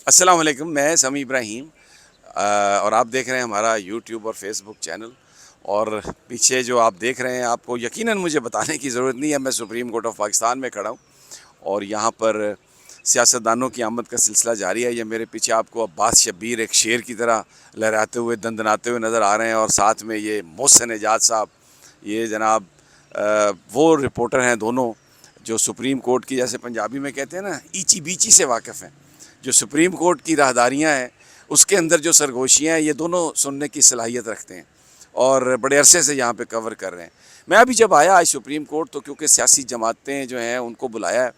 السلام علیکم، میں سمیع ابراہیم اور آپ دیکھ رہے ہیں ہمارا یوٹیوب اور فیس بک چینل. اور پیچھے جو آپ دیکھ رہے ہیں آپ کو یقیناً مجھے بتانے کی ضرورت نہیں ہے، میں سپریم کورٹ آف پاکستان میں کھڑا ہوں اور یہاں پر سیاستدانوں کی آمد کا سلسلہ جاری ہے. یہ میرے پیچھے آپ کو عباس شبیر ایک شیر کی طرح لہراتے ہوئے دندناتے ہوئے نظر آ رہے ہیں، اور ساتھ میں یہ محسن اعجاز صاحب، یہ جناب وہ رپورٹر ہیں دونوں جو سپریم کورٹ کی، جیسے پنجابی میں کہتے ہیں نا، ایچی بیچی سے واقف ہیں. جو سپریم کورٹ کی راہداریاں ہیں اس کے اندر جو سرگوشیاں ہیں، یہ دونوں سننے کی صلاحیت رکھتے ہیں اور بڑے عرصے سے یہاں پہ کور کر رہے ہیں. میں ابھی جب آیا آج سپریم کورٹ تو کیونکہ سیاسی جماعتیں جو ہیں ان کو بلایا ہے،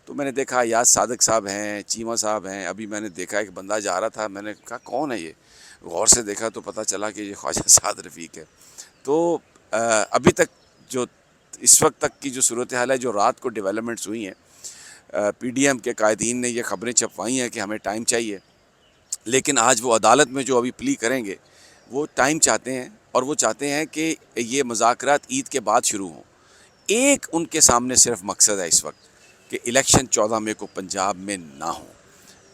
تو میں نے دیکھا یاز صادق صاحب ہیں، چیمہ صاحب ہیں. ابھی میں نے دیکھا ایک بندہ جا رہا تھا، میں نے کہا کون ہے یہ؟ غور سے دیکھا تو پتہ چلا کہ یہ خواجہ سعد رفیق ہے. تو ابھی تک جو اس وقت تک کی جو صورتحال ہے، جو رات کو ڈیولپمنٹس ہوئی ہیں، پی ڈی ایم کے قائدین نے یہ خبریں چھپوائی ہیں کہ ہمیں ٹائم چاہیے، لیکن آج وہ عدالت میں جو ابھی پلی کریں گے وہ ٹائم چاہتے ہیں، اور وہ چاہتے ہیں کہ یہ مذاکرات عید کے بعد شروع ہوں. ایک ان کے سامنے صرف مقصد ہے اس وقت کہ الیکشن 14 مئی کو پنجاب میں نہ ہوں،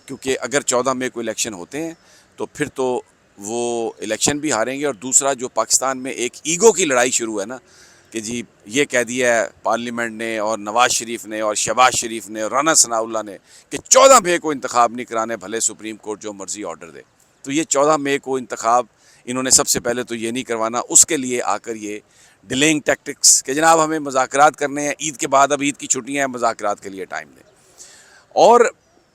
کیونکہ اگر 14 مئی کو الیکشن ہوتے ہیں تو پھر تو وہ الیکشن بھی ہاریں گے. اور دوسرا جو پاکستان میں ایک ایگو کی لڑائی شروع ہے نا، کہ جی یہ کہہ دیا ہے پارلیمنٹ نے اور نواز شریف نے اور شہباز شریف نے اور رانا ثناء اللہ نے کہ 14 مئی کو انتخاب نہیں کرانے، بھلے سپریم کورٹ جو مرضی آرڈر دے. تو یہ 14 مئی کو انتخاب انہوں نے سب سے پہلے تو یہ نہیں کروانا. اس کے لیے آ کر یہ ڈیلینگ ٹیکٹکس کہ جناب ہمیں مذاکرات کرنے ہیں عید کے بعد، اب عید کی چھٹیاں ہیں، مذاکرات کے لیے ٹائم دیں. اور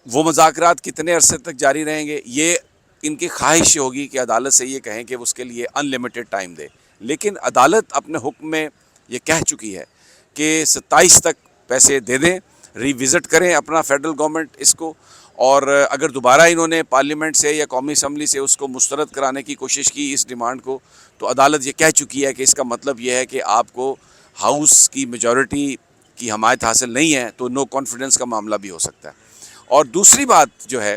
وہ مذاکرات کتنے عرصے تک جاری رہیں گے، یہ ان کی خواہش ہوگی کہ عدالت سے یہ کہیں کہ اس کے لیے ان لمیٹڈ ٹائم دے. لیکن عدالت اپنے حکم میں یہ کہہ چکی ہے کہ 27 تک پیسے دے دیں، ری وزٹ کریں اپنا فیڈرل گورنمنٹ اس کو. اور اگر دوبارہ انہوں نے پارلیمنٹ سے یا قومی اسمبلی سے اس کو مسترد کرانے کی کوشش کی اس ڈیمانڈ کو، تو عدالت یہ کہہ چکی ہے کہ اس کا مطلب یہ ہے کہ آپ کو ہاؤس کی میجورٹی کی حمایت حاصل نہیں ہے، تو نو کانفیڈنس کا معاملہ بھی ہو سکتا ہے. اور دوسری بات جو ہے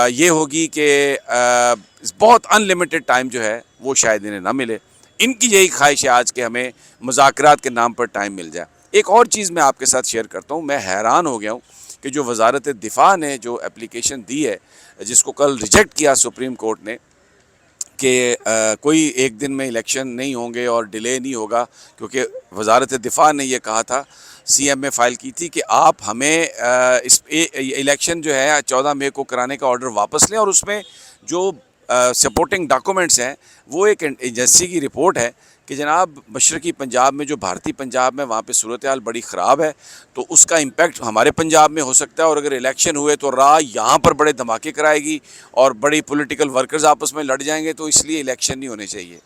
یہ ہوگی کہ بہت ان لمیٹڈ ٹائم جو ہے وہ شاید انہیں نہ ملے. ان کی یہی خواہش ہے آج کہ ہمیں مذاکرات کے نام پر ٹائم مل جائے. ایک اور چیز میں آپ کے ساتھ شیئر کرتا ہوں، میں حیران ہو گیا ہوں کہ جو وزارت دفاع نے جو اپلیکیشن دی ہے، جس کو کل ریجیکٹ کیا سپریم کورٹ نے، کہ کوئی ایک دن میں الیکشن نہیں ہوں گے اور ڈیلے نہیں ہوگا، کیونکہ وزارت دفاع نے یہ کہا تھا، سی ایم میں فائل کی تھی کہ آپ ہمیں اس الیکشن جو ہے 14 مئی کو کرانے کا آرڈر واپس لیں، اور اس میں جو سپورٹنگ ڈاکومنٹس ہیں وہ ایک ایجنسی کی رپورٹ ہے کہ جناب مشرقی پنجاب میں جو بھارتی پنجاب میں وہاں پہ صورتحال بڑی خراب ہے، تو اس کا امپیکٹ ہمارے پنجاب میں ہو سکتا ہے، اور اگر الیکشن ہوئے تو راہ یہاں پر بڑے دھماکے کرائے گی اور بڑی پولیٹیکل ورکرز آپس میں لڑ جائیں گے، تو اس لیے الیکشن نہیں ہونے چاہیے.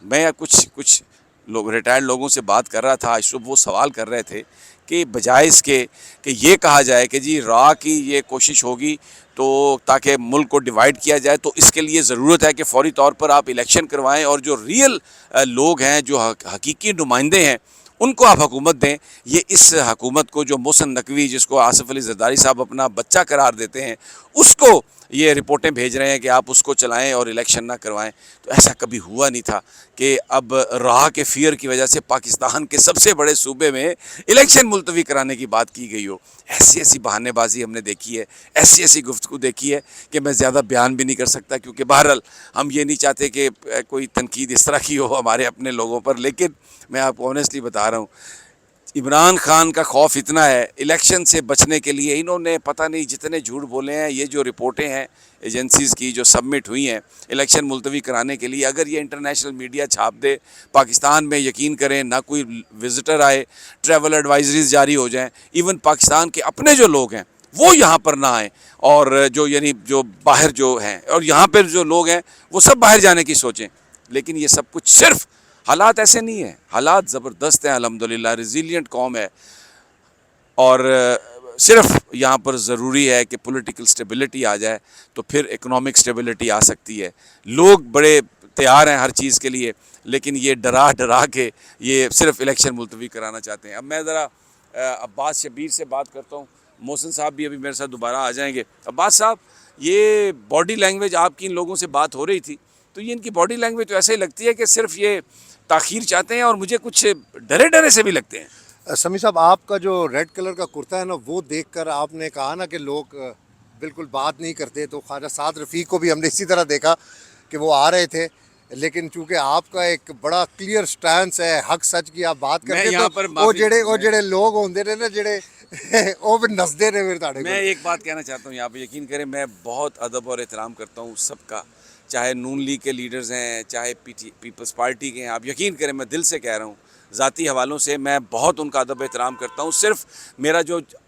میں کچھ لوگ ریٹائرڈ لوگوں سے بات کر رہا تھا آج صبح، وہ سوال کر رہے تھے کہ بجائے اس کے کہ یہ کہا جائے کہ جی را کی یہ کوشش ہوگی تو تاکہ ملک کو ڈیوائیڈ کیا جائے، تو اس کے لیے ضرورت ہے کہ فوری طور پر آپ الیکشن کروائیں، اور جو ریئل لوگ ہیں، جو حقیقی نمائندے ہیں، ان کو آپ حکومت دیں. یہ اس حکومت کو جو محسن نقوی، جس کو آصف علی زرداری صاحب اپنا بچہ قرار دیتے ہیں، اس کو یہ رپورٹیں بھیج رہے ہیں کہ آپ اس کو چلائیں اور الیکشن نہ کروائیں. تو ایسا کبھی ہوا نہیں تھا کہ اب راہ کے فیئر کی وجہ سے پاکستان کے سب سے بڑے صوبے میں الیکشن ملتوی کرانے کی بات کی گئی ہو. ایسی بہانے بازی ہم نے دیکھی ہے، ایسی گفتگو دیکھی ہے کہ میں زیادہ بیان بھی نہیں کر سکتا، کیونکہ بہرحال ہم یہ نہیں چاہتے کہ کوئی تنقید اس طرح کی ہو ہمارے اپنے لوگوں پر. لیکن میں آپ کو آنیسٹلی بتا رہا ہوں، عمران خان کا خوف اتنا ہے الیکشن سے بچنے کے لیے، انہوں نے پتہ نہیں جتنے جھوٹ بولے ہیں. یہ جو رپورٹیں ہیں ایجنسیز کی جو سبمٹ ہوئی ہیں الیکشن ملتوی کرانے کے لیے، اگر یہ انٹرنیشنل میڈیا چھاپ دے پاکستان میں، یقین کریں نہ کوئی وزٹر آئے، ٹریول ایڈوائزریز جاری ہو جائیں، ایون پاکستان کے اپنے جو لوگ ہیں وہ یہاں پر نہ آئیں، اور جو باہر جو ہیں، اور یہاں پر جو لوگ ہیں وہ سب باہر جانے کی سوچیں. لیکن یہ سب کچھ صرف حالات ایسے نہیں ہیں، حالات زبردست ہیں الحمدللہ، ریزیلینٹ قوم ہے. اور صرف یہاں پر ضروری ہے کہ پولیٹیکل سٹیبلٹی آ جائے، تو پھر اکنامک سٹیبلٹی آ سکتی ہے. لوگ بڑے تیار ہیں ہر چیز کے لیے، لیکن یہ ڈرا کے یہ صرف الیکشن ملتوی کرانا چاہتے ہیں. اب میں ذرا عباس شبیر سے بات کرتا ہوں، محسن صاحب بھی ابھی میرے ساتھ دوبارہ آ جائیں گے. عباس صاحب، یہ باڈی لینگویج آپ کی ان لوگوں سے بات ہو رہی تھی، تو یہ ان کی باڈی لینگویج تو ایسے ہی لگتی ہے کہ صرف یہ تاخیر چاہتے ہیں، اور مجھے کچھ ڈرے سے بھی لگتے ہیں. سمی صاحب آپ کا جو ریڈ کلر کا کرتا ہے نا وہ دیکھ کر آپ نے کہا نا کہ لوگ بالکل بات نہیں کرتے، تو خواجہ سعد رفیق کو بھی ہم نے اسی طرح دیکھا کہ وہ آ رہے تھے، لیکن چونکہ آپ کا ایک بڑا کلیئر سٹانس ہے، حق سچ کی آپ بات میں کرتے، تو یہاں پر وہ معافی جڑے لوگ ہوندے نے نا جڑے وہ بھی نسدے نے پھر تاڑے میں کول۔ ایک بات کہنا چاہتا ہوں یہاں پہ، یقین کریں میں بہت ادب اور احترام کرتا ہوں سب کا، چاہے نون لیگ کے لیڈرز ہیں، چاہے پیپلز پارٹی کے ہیں، آپ یقین کریں میں دل سے کہہ رہا ہوں، ذاتی حوالوں سے میں بہت ان کا ادب احترام کرتا ہوں، صرف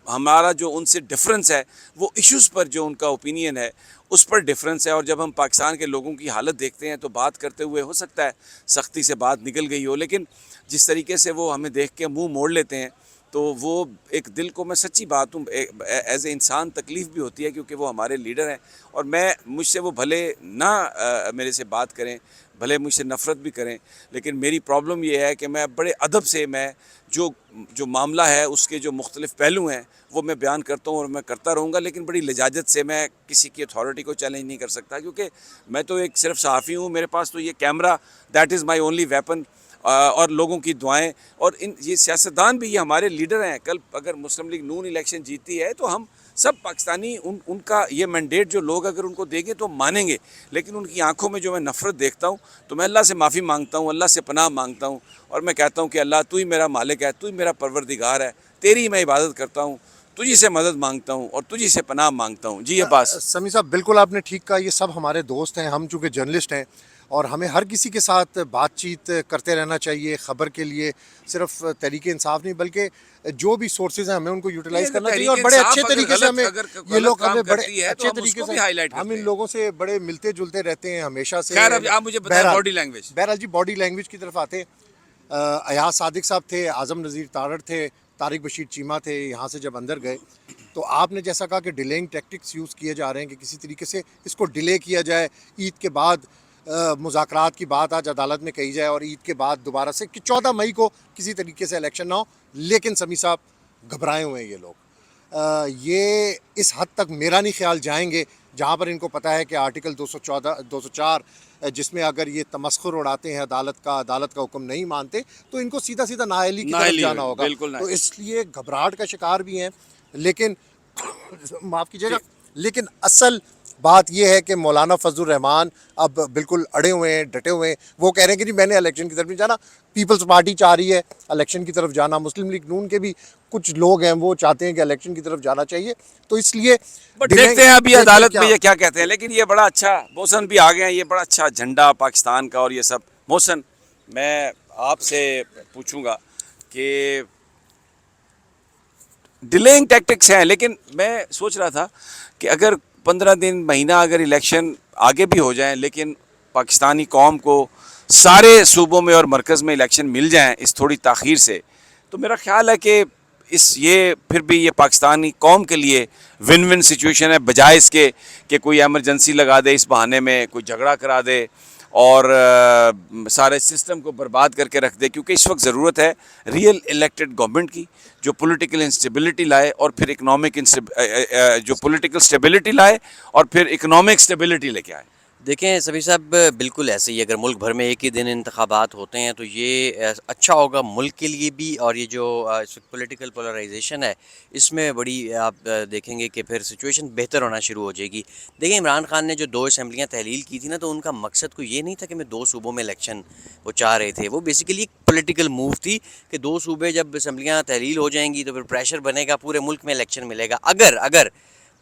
ہمارا جو ان سے ڈفرنس ہے وہ ایشوز پر جو ان کا اوپینین ہے اس پر ڈفرنس ہے، اور جب ہم پاکستان کے لوگوں کی حالت دیکھتے ہیں تو بات کرتے ہوئے ہو سکتا ہے سختی سے بات نکل گئی ہو، لیکن جس طریقے سے وہ ہمیں دیکھ کے منہ موڑ لیتے ہیں تو وہ ایک دل کو، میں سچی بات ہوں، ایز اے انسان تکلیف بھی ہوتی ہے، کیونکہ وہ ہمارے لیڈر ہیں، اور مجھ سے وہ بھلے نہ میرے سے بات کریں، بھلے مجھ سے نفرت بھی کریں، لیکن میری پرابلم یہ ہے کہ میں بڑے ادب سے میں جو معاملہ ہے اس کے جو مختلف پہلو ہیں وہ میں بیان کرتا ہوں، اور میں کرتا رہوں گا، لیکن بڑی لجاجت سے، میں کسی کی اتھارٹی کو چیلنج نہیں کر سکتا، کیونکہ میں تو ایک صرف صحافی ہوں، میرے پاس تو یہ camera, that is my only weapon, اور لوگوں کی دعائیں، اور یہ سیاستدان بھی، یہ ہمارے لیڈر ہیں، کل اگر مسلم لیگ نون الیکشن جیتی ہے تو ہم سب پاکستانی ان کا یہ مینڈیٹ جو لوگ اگر ان کو دیں گے تو مانیں گے، لیکن ان کی آنکھوں میں جو میں نفرت دیکھتا ہوں تو میں اللہ سے معافی مانگتا ہوں، اللہ سے پناہ مانگتا ہوں، اور میں کہتا ہوں کہ اللہ تو ہی میرا مالک ہے، تو ہی میرا پروردگار ہے، تیری میں عبادت کرتا ہوں، تجھی سے مدد مانگتا ہوں اور تجھی سے پناہ مانگتا ہوں۔ جی عباس۔ سمی صاحب بالکل آپ نے ٹھیک کہا، یہ سب ہمارے دوست ہیں، ہم چونکہ جرنلسٹ ہیں اور ہمیں ہر کسی کے ساتھ بات چیت کرتے رہنا چاہیے، خبر کے لیے صرف تحریک انصاف نہیں بلکہ جو بھی سورسز ہیں ہمیں ان کو نہیں، یوٹیلائز اگر کرنا چاہیے، اور تحریک بڑے اچھے انصاف طریقے سے ہمیں اگر یہ غلط لوگ کام ہمیں بڑے کرتی ہے تو اچھے ہم اس طریقے کو سے بھی ہائی لائٹ ہم کرتے ان ہیں۔ لوگوں سے بڑے ملتے جلتے رہتے ہیں ہمیشہ سے۔ خیر اب آپ مجھے بتائیں باڈی لینگویج۔ بہرحال جی باڈی لینگویج کی طرف آتے ہیں، ایاز صادق صاحب تھے، اعظم نذیر تارڑ تھے، طارق بشیر چیمہ تھے، یہاں سے جب اندر گئے تو آپ نے جیسا کہا کہ ڈیلینگ ٹیکٹکس یوز کیے جا رہے ہیں کہ کسی طریقے سے اس کو ڈیلے کیا جائے، عید کے بعد مذاکرات کی بات آج عدالت میں کہی جائے اور عید کے بعد دوبارہ سے کہ 14 مئی کو کسی طریقے سے الیکشن نہ ہو، لیکن سمی صاحب گھبرائے ہوئے ہیں یہ لوگ، یہ اس حد تک میرا نہیں خیال جائیں گے جہاں پر ان کو پتہ ہے کہ آرٹیکل 204 جس میں اگر یہ تمسخر اڑاتے ہیں عدالت کا حکم نہیں مانتے تو ان کو سیدھا سیدھا نااہلی کی طرف نااہلی جانا ہوگا، بالکل تو نااہلی۔ اس لیے گھبراہٹ کا شکار بھی ہیں، لیکن معاف کیجیے گا، جی لیکن اصل بات یہ ہے کہ مولانا فضل الرحمان اب بالکل اڑے ہوئے ہیں، ڈٹے ہوئے ہیں، وہ کہہ رہے ہیں کہ جی میں نے الیکشن کی طرف نہیں جانا، پیپلز پارٹی چاہ رہی ہے الیکشن کی طرف جانا، مسلم لیگ نون کے بھی کچھ لوگ ہیں وہ چاہتے ہیں کہ الیکشن کی طرف جانا چاہیے، تو اس لیے بٹ دیکھتے ہیں ابھی دیکھتے ہیں عدالت میں یہ کیا کہتے ہیں، لیکن یہ بڑا اچھا، محسن بھی آ گئے ہیں، یہ بڑا اچھا جھنڈا پاکستان کا اور یہ سب۔ محسن، میں آپ سے پوچھوں گا کہ ڈیلینگ ٹیکٹکس ہیں، لیکن میں سوچ رہا تھا کہ اگر 15 دن مہینہ اگر الیکشن آگے بھی ہو جائیں، لیکن پاکستانی قوم کو سارے صوبوں میں اور مرکز میں الیکشن مل جائیں اس تھوڑی تاخیر سے، تو میرا خیال ہے کہ یہ پھر بھی یہ پاکستانی قوم کے لیے ون ون سچویشن ہے، بجائے اس کے کہ کوئی ایمرجنسی لگا دے اس بہانے میں، کوئی جھگڑا کرا دے اور سارے سسٹم کو برباد کر کے رکھ دے، کیونکہ اس وقت ضرورت ہے ریئل الیکٹڈ گورنمنٹ کی جو پولیٹیکل انسٹیبلٹی لائے اور پھر اکنامک جو پولیٹیکل اسٹیبلٹی لائے اور پھر اکنامک اسٹیبلٹی لے کے آئے۔ دیکھیں سبھی صاحب، بالکل ایسے ہی اگر ملک بھر میں ایک ہی دن انتخابات ہوتے ہیں تو یہ اچھا ہوگا ملک کے لیے بھی، اور یہ جو پولیٹیکل پولرائزیشن ہے اس میں بڑی آپ دیکھیں گے کہ پھر سچویشن بہتر ہونا شروع ہو جائے گی۔ دیکھیں عمران خان نے جو 2 اسمبلیاں تحلیل کی تھی نا، تو ان کا مقصد کوئی یہ نہیں تھا کہ میں 2 صوبوں میں الیکشن وہ چاہ رہے تھے، وہ بیسیکلی ایک پولیٹیکل موو تھی کہ 2 صوبے جب اسمبلیاں تحلیل ہو جائیں گی تو پھر پریشر بنے گا، پورے ملک میں الیکشن ملے گا۔ اگر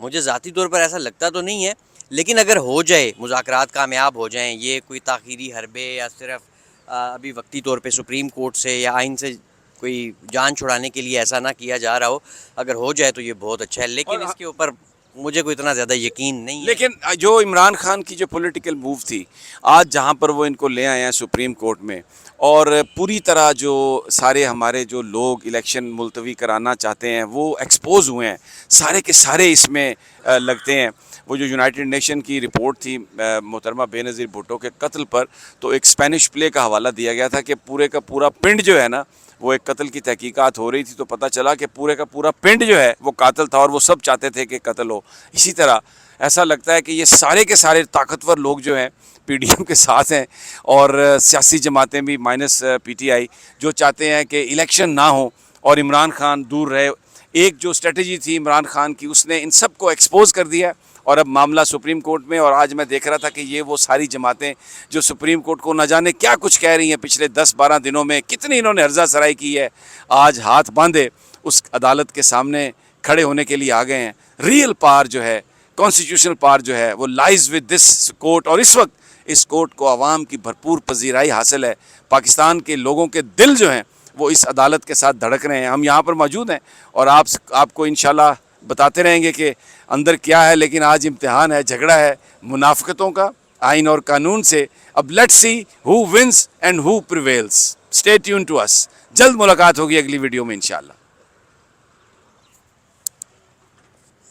مجھے ذاتی طور پر ایسا لگتا تو نہیں ہے، لیکن اگر ہو جائے، مذاکرات کامیاب ہو جائیں، یہ کوئی تاخیری حربے یا صرف ابھی وقتی طور پہ سپریم کورٹ سے یا آئین سے کوئی جان چھڑانے کے لیے ایسا نہ کیا جا رہا ہو، اگر ہو جائے تو یہ بہت اچھا ہے، لیکن اس کے اوپر مجھے کوئی اتنا زیادہ یقین نہیں ہے۔ لیکن جو عمران خان کی جو پولیٹیکل موو تھی، آج جہاں پر وہ ان کو لے آئے ہیں سپریم کورٹ میں، اور پوری طرح جو سارے ہمارے جو لوگ الیکشن ملتوی کرانا چاہتے ہیں وہ ایکسپوز ہوئے ہیں، سارے کے سارے اس میں لگتے ہیں۔ وہ جو یونائٹڈ نیشن کی رپورٹ تھی محترمہ بے نظیر بھٹو کے قتل پر، تو ایک اسپینش پلے کا حوالہ دیا گیا تھا کہ پورے کا پورا پنڈ جو ہے نا، وہ ایک قتل کی تحقیقات ہو رہی تھی تو پتہ چلا کہ پورے کا پورا پنڈ جو ہے وہ قاتل تھا، اور وہ سب چاہتے تھے کہ قتل ہو۔ اسی طرح ایسا لگتا ہے کہ یہ سارے کے سارے طاقتور لوگ جو ہیں پی ڈی ایم کے ساتھ ہیں، اور سیاسی جماعتیں بھی مائنس پی ٹی آئی جو چاہتے ہیں کہ الیکشن نہ ہو اور عمران خان دور رہے. ایک جو اسٹریٹجی تھی عمران خان کی اس نے ان سب کو ایکسپوز کر دیا اور اب معاملہ سپریم کورٹ میں. اور آج میں دیکھ رہا تھا کہ یہ وہ ساری جماعتیں جو سپریم کورٹ کو نہ جانے کیا کچھ کہہ رہی ہیں پچھلے 10-12 دنوں میں, کتنی انہوں نے عرضہ سرائی کی ہے, آج ہاتھ باندھے اس عدالت کے سامنے کھڑے ہونے کے لیے آ گئے ہیں. ریئل پاور جو ہے, کانسٹیٹیوشنل پاور جو ہے وہ لائز ود دس کورٹ, اور اس وقت اس کورٹ کو عوام کی بھرپور پذیرائی حاصل ہے. پاکستان کے لوگوں کے دل جو ہیں وہ اس عدالت کے ساتھ دھڑک رہے ہیں. ہم یہاں پر موجود ہیں اور آپ کو انشاءاللہ بتاتے رہیں گے کہ اندر کیا ہے, لیکن آج امتحان ہے, جھگڑا ہے منافقتوں کا آئین اور قانون سے. اب let's see who wins and who prevails. Stay tune to us. جلد ملاقات ہوگی اگلی ویڈیو میں انشاءاللہ.